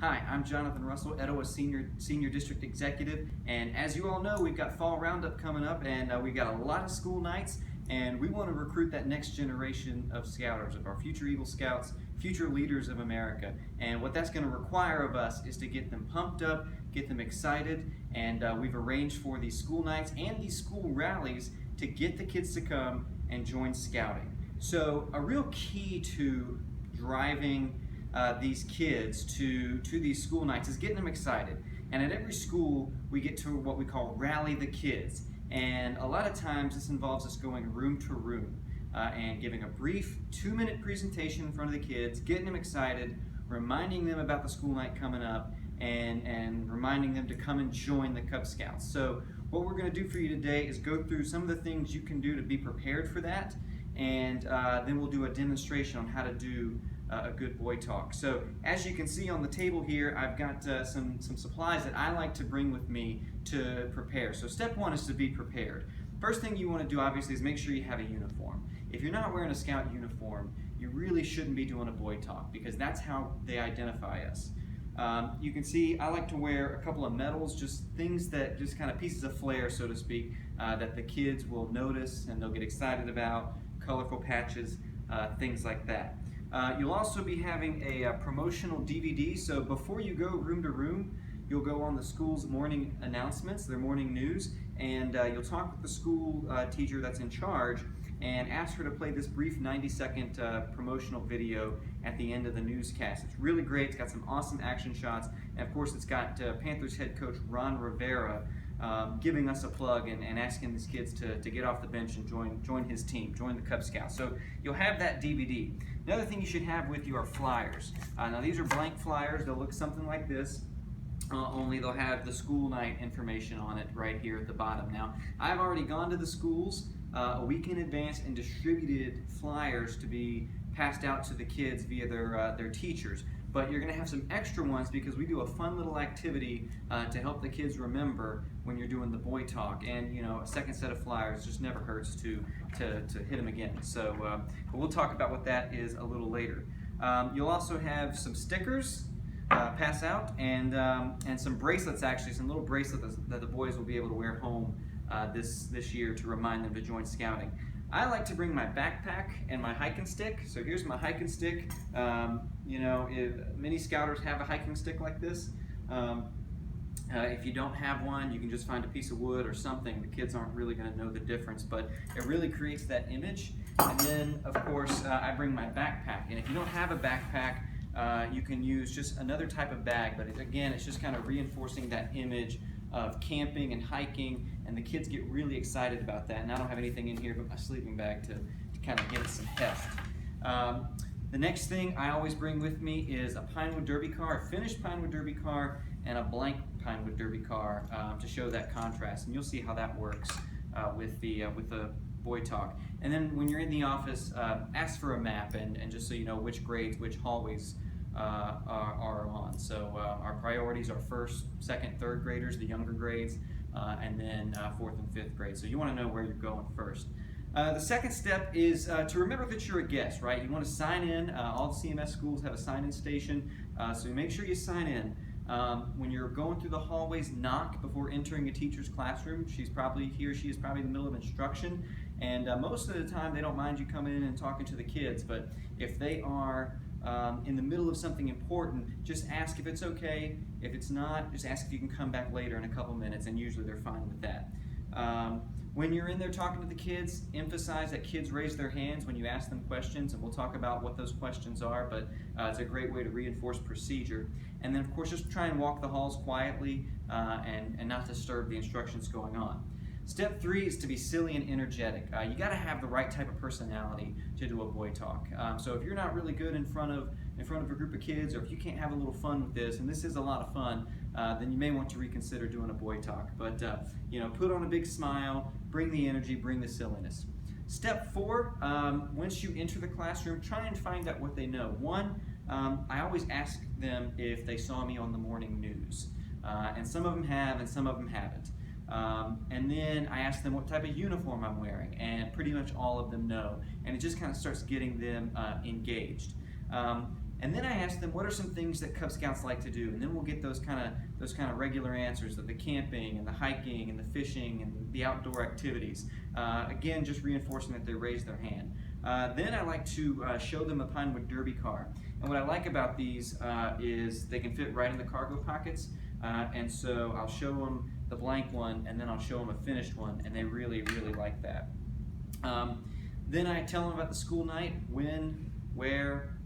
Hi, I'm Jonathan Russell, Etowah Senior District Executive, and as you all know, we've got Fall Roundup coming up, and we've got a lot of school nights, and we want to recruit that next generation of Scouters, of our future Eagle Scouts, future leaders of America. And what that's going to require of us is to get them pumped up, get them excited, and we've arranged for these school nights and these school rallies to get the kids to come and join Scouting. So a real key to driving these kids to these school nights is getting them excited. And at every school we get to what we call rally the kids, and a lot of times this involves us going room to room and giving a brief 2-minute presentation in front of the kids, getting them excited, reminding them about the school night coming up, and reminding them to come and join the Cub Scouts. So what we're going to do for you today is go through some of the things you can do to be prepared for that, and then we'll do a demonstration on how to do a good boy talk. So as you can see on the table here, I've got some supplies that I like to bring with me to prepare. So step one is to be prepared. First thing you want to do obviously is make sure you have a uniform. If you're not wearing a Scout uniform, you really shouldn't be doing a boy talk, because that's how they identify us. You can see I like to wear a couple of medals, just things that just kind of pieces of flair, so to speak, that the kids will notice and they'll get excited about, colorful patches, things like that. You'll also be having a promotional DVD, so before you go room to room, you'll go on the school's morning announcements, their morning news, and you'll talk with the school teacher that's in charge and ask her to play this brief 90-second promotional video at the end of the newscast. It's really great. It's got some awesome action shots, and of course it's got Panthers head coach Ron Rivera giving us a plug and asking these kids to get off the bench and join his team, join the Cub Scouts. So you'll have that DVD. Another thing you should have with you are flyers. Now these are blank flyers. They'll look something like this, only they'll have the school night information on it right here at the bottom. Now I've already gone to the schools a week in advance and distributed flyers to be passed out to the kids via their teachers. But you're going to have some extra ones because we do a fun little activity to help the kids remember when you're doing the boy talk. And you know, a second set of flyers just never hurts to hit them again. So but we'll talk about what that is a little later. You'll also have some stickers pass out, and some bracelets, actually, some little bracelets that the boys will be able to wear home this year to remind them to join Scouting. I like to bring my backpack and my hiking stick. So here's my hiking stick. You know, many Scouters have a hiking stick like this. If you don't have one, you can just find a piece of wood or something. The kids aren't really going to know the difference, but it really creates that image. And then, of course, I bring my backpack. And if you don't have a backpack, you can use just another type of bag, but again, it's just kind of reinforcing that image of camping and hiking, and the kids get really excited about that. And I don't have anything in here but my sleeping bag to kind of give it some heft. The next thing I always bring with me is a Pinewood Derby car, a finished Pinewood Derby car, and a blank Pinewood Derby car to show that contrast. And you'll see how that works with the boy talk. And then when you're in the office, ask for a map, and just so you know which grades, which hallways are on. So our priorities are first, second, third graders, the younger grades, and then fourth and fifth grade. So you want to know where you're going first. The second step is to remember that you're a guest, right? You want to sign in. All the CMS schools have a sign-in station, so make sure you sign in. When you're going through the hallways, knock before entering a teacher's classroom. He or she is probably in the middle of instruction, and most of the time they don't mind you coming in and talking to the kids, but if they are in the middle of something important, just ask if it's okay. If it's not, just ask if you can come back later in a couple minutes, and usually they're fine with that. When you're in there talking to the kids, emphasize that kids raise their hands when you ask them questions, and we'll talk about what those questions are, but it's a great way to reinforce procedure. And then of course just try and walk the halls quietly and not disturb the instructions going on. Step 3 is to be silly and energetic. You got to have the right type of personality to do a boy talk. So if you're not really good in front of a group of kids, or if you can't have a little fun with this, and this is a lot of fun, then you may want to reconsider doing a boy talk. But you know, put on a big smile, bring the energy, bring the silliness. Step 4, once you enter the classroom, try and find out what they know. One, I always ask them if they saw me on the morning news, and some of them have, and some of them haven't. And then I ask them what type of uniform I'm wearing, and pretty much all of them know. And it just kind of starts getting them engaged. And then I ask them, what are some things that Cub Scouts like to do? And then we'll get those kind of regular answers of the camping and the hiking and the fishing and the outdoor activities. Again, just reinforcing that they raise their hand. Then I like to show them a Pinewood Derby car. And what I like about these is they can fit right in the cargo pockets. And so I'll show them the blank one, and then I'll show them a finished one, and they really, really like that. Then I tell them about the school night, when, where,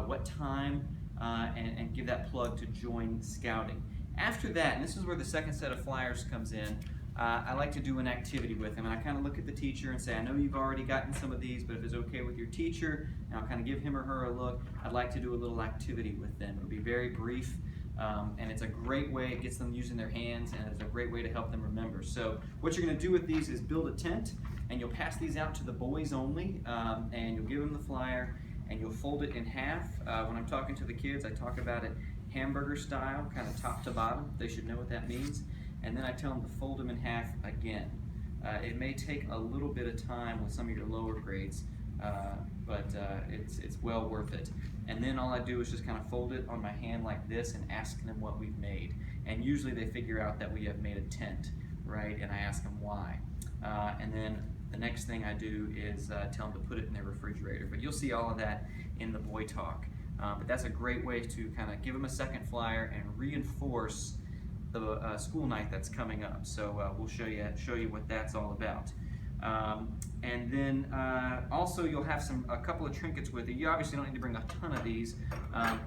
what time, and give that plug to join scouting. After that, and this is where the second set of flyers comes in, I like to do an activity with them, and I kind of look at the teacher and say, I know you've already gotten some of these, but if it's okay with your teacher, and I'll kind of give him or her a look, I'd like to do a little activity with them. It'll be very brief, and it's a great way, it gets them using their hands, and it's a great way to help them remember. So what you're going to do with these is build a tent, and you'll pass these out to the boys only, and you'll give them the flyer, and you'll fold it in half. When I'm talking to the kids, I talk about it hamburger style, kind of top to bottom. They should know what that means. And then I tell them to fold them in half again. It may take a little bit of time with some of your lower grades, but it's well worth it. And then all I do is just kind of fold it on my hand like this and ask them what we've made. And usually they figure out that we have made a tent, right? And I ask them why. And then the next thing I do is tell them to put it in their refrigerator. But you'll see all of that in the Boy Talk. But that's a great way to kind of give them a second flyer and reinforce the school night that's coming up. So we'll show you what that's all about. And then also you'll have a couple of trinkets with you. You obviously don't need to bring a ton of these,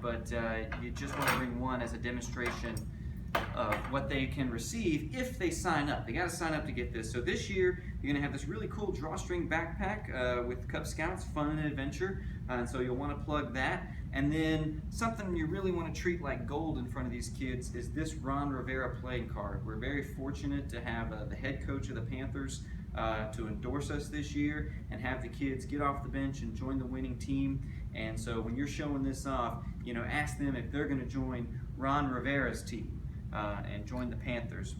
but you just want to bring one as a demonstration of what they can receive if they sign up. They got to sign up to get this. So this year you're going to have this really cool drawstring backpack with Cub Scouts, fun and adventure. And so you'll want to plug that. And then something you really want to treat like gold in front of these kids is this Ron Rivera playing card. We're very fortunate to have the head coach of the Panthers to endorse us this year and have the kids get off the bench and join the winning team. And so when you're showing this off, you know, ask them if they're going to join Ron Rivera's team and join the Panthers.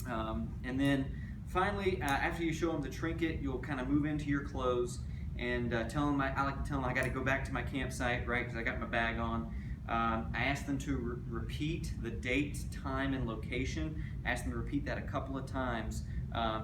And then finally, after you show them the trinket, you'll kind of move into your clothes and tell them, I like to tell them I got to go back to my campsite, right, because I got my bag on. I asked them to repeat the date, time, and location. I asked them to repeat that a couple of times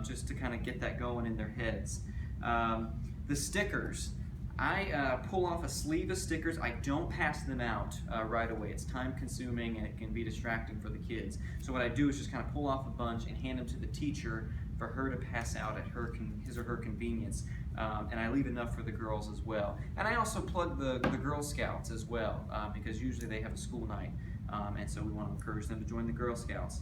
just to kind of get that going in their heads. The stickers. I pull off a sleeve of stickers. I don't pass them out right away. It's time consuming and it can be distracting for the kids. So what I do is just kind of pull off a bunch and hand them to the teacher for her to pass out at his or her convenience. And I leave enough for the girls as well. And I also plug the Girl Scouts as well because usually they have a school night. And so we want to encourage them to join the Girl Scouts.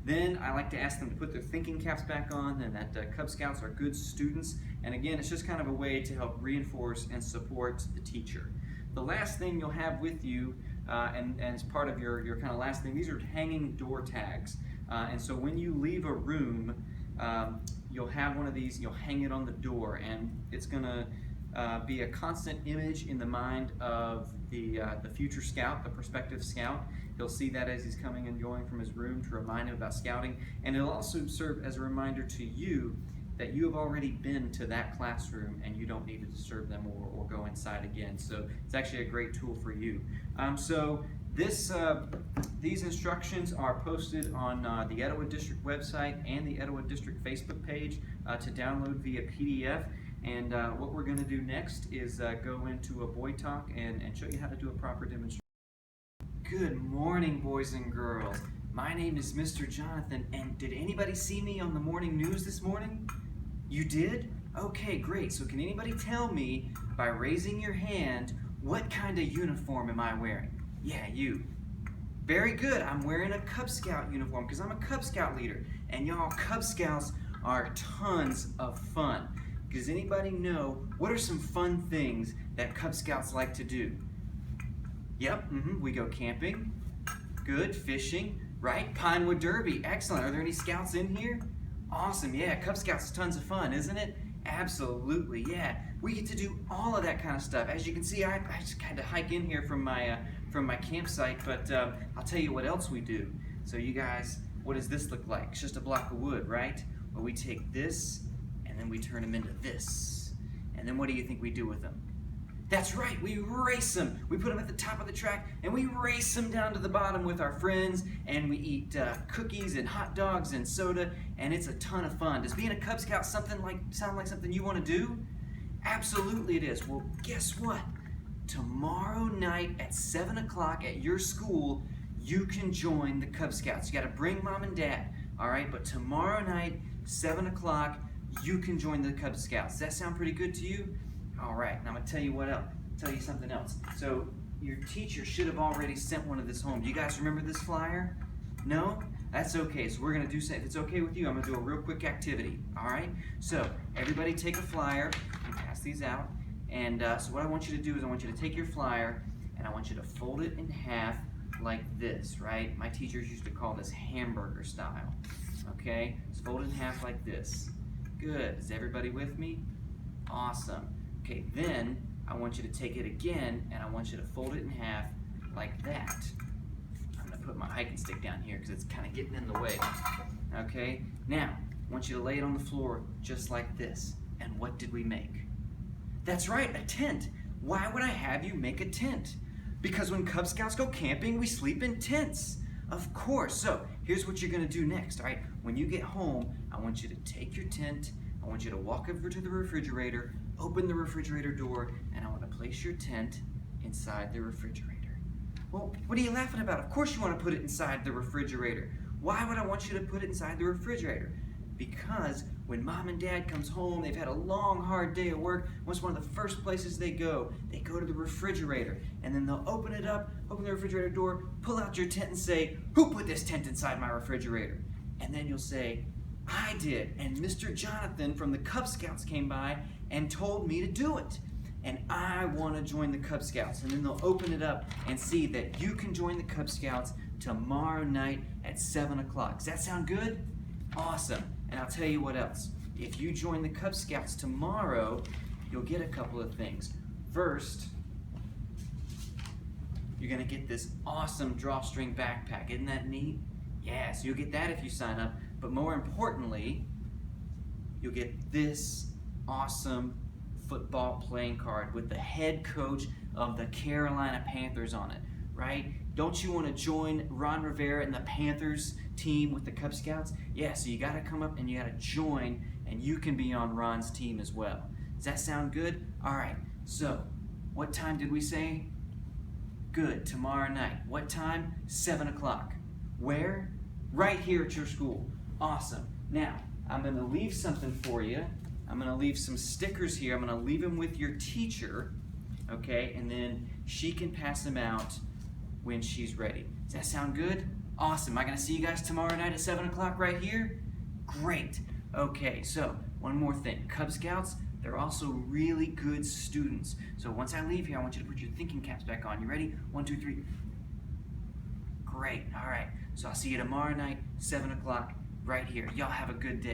Then I like to ask them to put their thinking caps back on and that Cub Scouts are good students. And again, it's just kind of a way to help reinforce and support the teacher. The last thing you'll have with you, and as part of your kind of last thing, these are hanging door tags. And so when you leave a room, you'll have one of these, you'll hang it on the door, and it's going to be a constant image in the mind of the future scout, the prospective scout. He'll see that as he's coming and going from his room to remind him about scouting, and it'll also serve as a reminder to you that you have already been to that classroom and you don't need to disturb them or go inside again. So it's actually a great tool for you. These instructions are posted on the Etowah District website and the Etowah District Facebook page to download via PDF. And what we're going to do next is go into a Boy Talk and show you how to do a proper demonstration. Good morning, boys and girls. My name is Mr. Jonathan, and did anybody see me on the morning news this morning? You did? Okay, great. So can anybody tell me, by raising your hand, what kind of uniform am I wearing? Yeah, you. Very good. I'm wearing a Cub Scout uniform because I'm a Cub Scout leader. And y'all, Cub Scouts are tons of fun. Does anybody know what are some fun things that Cub Scouts like to do? Yep, we go camping. Good. Fishing. Right? Pinewood Derby. Excellent. Are there any scouts in here? Awesome. Yeah, Cub Scouts is tons of fun, isn't it? Absolutely, yeah. We get to do all of that kind of stuff. As you can see, I just kind of hike in here from my campsite, but I'll tell you what else we do. So you guys, what does this look like? It's just a block of wood, right? Well, we take this, and then we turn them into this. And then what do you think we do with them? That's right, we race them. We put them at the top of the track and we race them down to the bottom with our friends, and we eat cookies and hot dogs and soda, and it's a ton of fun. Does being a Cub Scout sound like something you want to do? Absolutely it is. Well, guess what? Tomorrow night at 7 o'clock at your school, you can join the Cub Scouts. You got to bring mom and dad, all right? But tomorrow night, 7 o'clock, you can join the Cub Scouts. Does that sound pretty good to you? All right, now I'm gonna tell you what else. Tell you something else. So your teacher should have already sent one of this home. Do you guys remember this flyer? No? That's okay. So we're gonna do something. If it's okay with you, I'm gonna do a real quick activity. All right. So everybody take a flyer and pass these out. And so what I want you to do is I want you to take your flyer and I want you to fold it in half like this. Right? My teachers used to call this hamburger style. Okay. It's folded in half like this. Good. Is everybody with me? Awesome. Okay, then I want you to take it again and I want you to fold it in half like that. I'm going to put my hiking stick down here because it's kind of getting in the way. Okay, now I want you to lay it on the floor just like this. And what did we make? That's right, a tent. Why would I have you make a tent? Because when Cub Scouts go camping, we sleep in tents. Of course. So here's what you're going to do next, all right? When you get home, I want you to take your tent, I want you to walk over to the refrigerator, open the refrigerator door, and I want to place your tent inside the refrigerator. Well, what are you laughing about? Of course you want to put it inside the refrigerator. Why would I want you to put it inside the refrigerator? Because when mom and dad comes home, they've had a long, hard day at work, what's one of the first places they go? They go to the refrigerator, and then they'll open it up, open the refrigerator door, pull out your tent and say, who put this tent inside my refrigerator? And then you'll say, I did, and Mr. Jonathan from the Cub Scouts came by and told me to do it. And I want to join the Cub Scouts. And then they'll open it up and see that you can join the Cub Scouts tomorrow night at 7 o'clock. Does that sound good? Awesome. And I'll tell you what else. If you join the Cub Scouts tomorrow, you'll get a couple of things. First, you're going to get this awesome drawstring backpack. Isn't that neat? Yeah, so you'll get that if you sign up. But more importantly, you'll get this awesome football playing card with the head coach of the Carolina Panthers on it, right? Don't you want to join Ron Rivera and the Panthers team with the Cub Scouts? Yeah, so you got to come up and you got to join, and you can be on Ron's team as well. Does that sound good? All right, so what time did we say? Good, tomorrow night. What time? 7 o'clock. Where? Right here at your school. Awesome. Now, I'm going to leave something for you. I'm going to leave some stickers here. I'm going to leave them with your teacher, okay? And then she can pass them out when she's ready. Does that sound good? Awesome. Am I going to see you guys tomorrow night at 7 o'clock right here? Great. Okay, so one more thing. Cub Scouts, they're also really good students. So once I leave here, I want you to put your thinking caps back on. You ready? 1, 2, 3. Great. All right. So I'll see you tomorrow night, 7 o'clock, right here. Y'all have a good day.